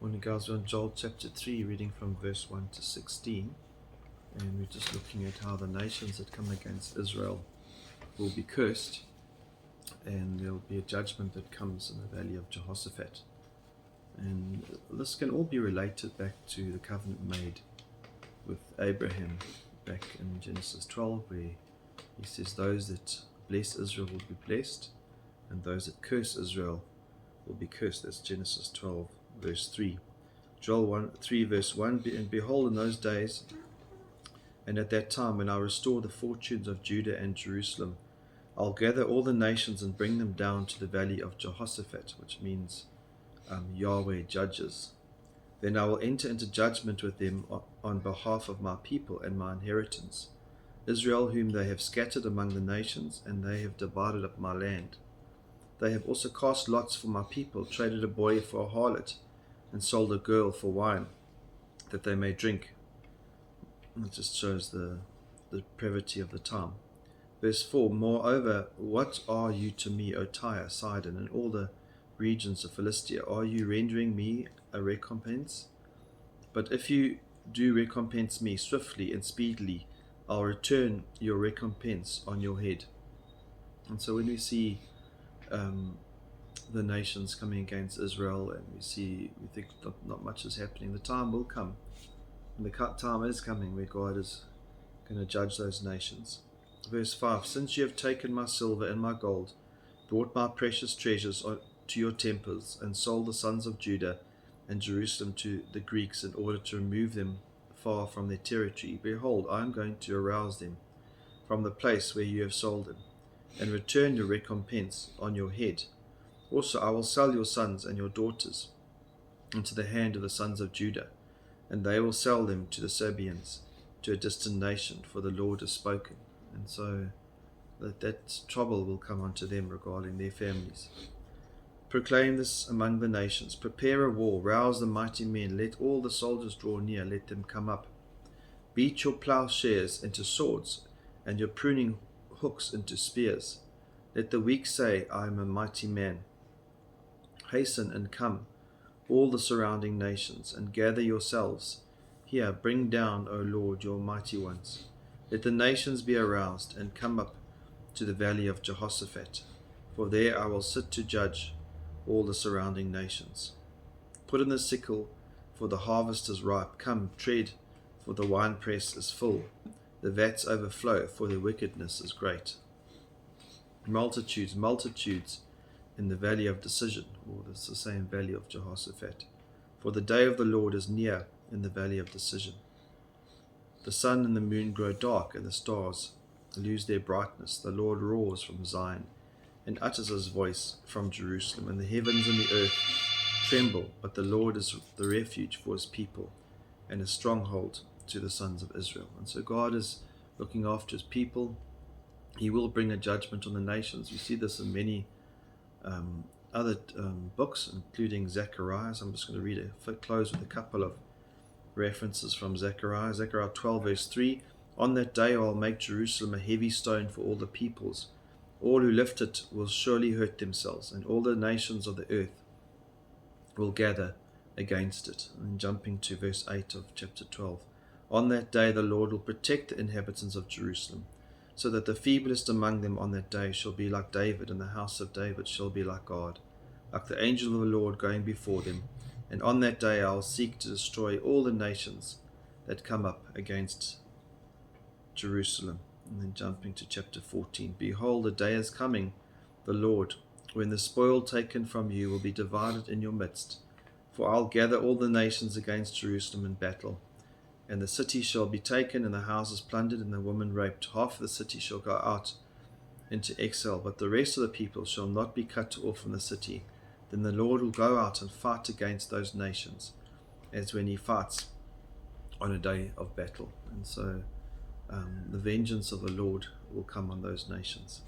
Morning guys, we're on Joel chapter 3, reading from verse 1 to 16, and we're just looking at how the nations that come against Israel will be cursed, and there will be a judgment that comes in the valley of Jehoshaphat. And this can all be related back to the covenant made with Abraham back in Genesis 12, where he says those that bless Israel will be blessed, and those that curse Israel will be cursed. That's Genesis 12 verse 3. Joel 3 verse 1, and behold, in those days and at that time, when I restore the fortunes of Judah and Jerusalem, I'll gather all the nations and bring them down to the valley of Jehoshaphat, which means Yahweh judges. Then I will enter into judgment with them on behalf of my people and my inheritance, Israel, whom they have scattered among the nations, and they have divided up my land. They have also cast lots for my people, traded a boy for a harlot, and sold a girl for wine, that they may drink. It just shows the depravity of the time. Verse 4, moreover, what are you to me, O Tyre, Sidon, and all the regions of Philistia? Are you rendering me a recompense? But if you do recompense me swiftly and speedily, I'll return your recompense on your head. And so when we see the nations coming against Israel, and we think not much is happening, the time will come, and the time is coming where God is going to judge those nations. Verse 5, since you have taken my silver and my gold, brought my precious treasures to your temples, and sold the sons of Judah and Jerusalem to the Greeks in order to remove them far from their territory, behold, I am going to arouse them from the place where you have sold them, and return your recompense on your head. Also I will sell your sons and your daughters into the hand of the sons of Judah, and they will sell them to the Sabeans, to a distant nation, for the Lord has spoken. And so that trouble will come unto them regarding their families. Proclaim this among the nations, prepare a war, rouse the mighty men, let all the soldiers draw near, let them come up. Beat your plowshares into swords, and your pruning hooks into spears. Let the weak say, I am a mighty man. Hasten and come, all the surrounding nations, and gather yourselves. Here, bring down, O Lord, your mighty ones. Let the nations be aroused, and come up to the valley of Jehoshaphat, for there I will sit to judge all the surrounding nations. Put in the sickle, for the harvest is ripe. Come, tread, for the winepress is full. The vats overflow, for the wickedness is great. Multitudes, multitudes in the valley of decision, or it's the same valley of Jehoshaphat. For the day of the Lord is near in the valley of decision. The sun and the moon grow dark, and the stars lose their brightness. The Lord roars from Zion, and utters his voice from Jerusalem, and the heavens and the earth tremble. But the Lord is the refuge for his people, and a stronghold to the sons of Israel. And so God is looking after his people. He will bring a judgment on the nations. We see this in many other books, including Zechariah. So I'm just going to close with a couple of references from Zechariah. Zechariah 12 verse 3, on that day I'll make Jerusalem a heavy stone for all the peoples. All who lift it will surely hurt themselves, and all the nations of the earth will gather against it. And jumping to verse 8 of chapter 12, on that day the Lord will protect the inhabitants of Jerusalem, so that the feeblest among them on that day shall be like David, and the house of David shall be like God, like the angel of the Lord going before them. And on that day I will seek to destroy all the nations that come up against Jerusalem. And then jumping to chapter 14, behold, the day is coming, the Lord, when the spoil taken from you will be divided in your midst. For I'll gather all the nations against Jerusalem in battle, and the city shall be taken, and the houses plundered, and the women raped. Half of the city shall go out into exile, but the rest of the people shall not be cut off from the city. Then the Lord will go out and fight against those nations, as when he fights on a day of battle. And so the vengeance of the Lord will come on those nations.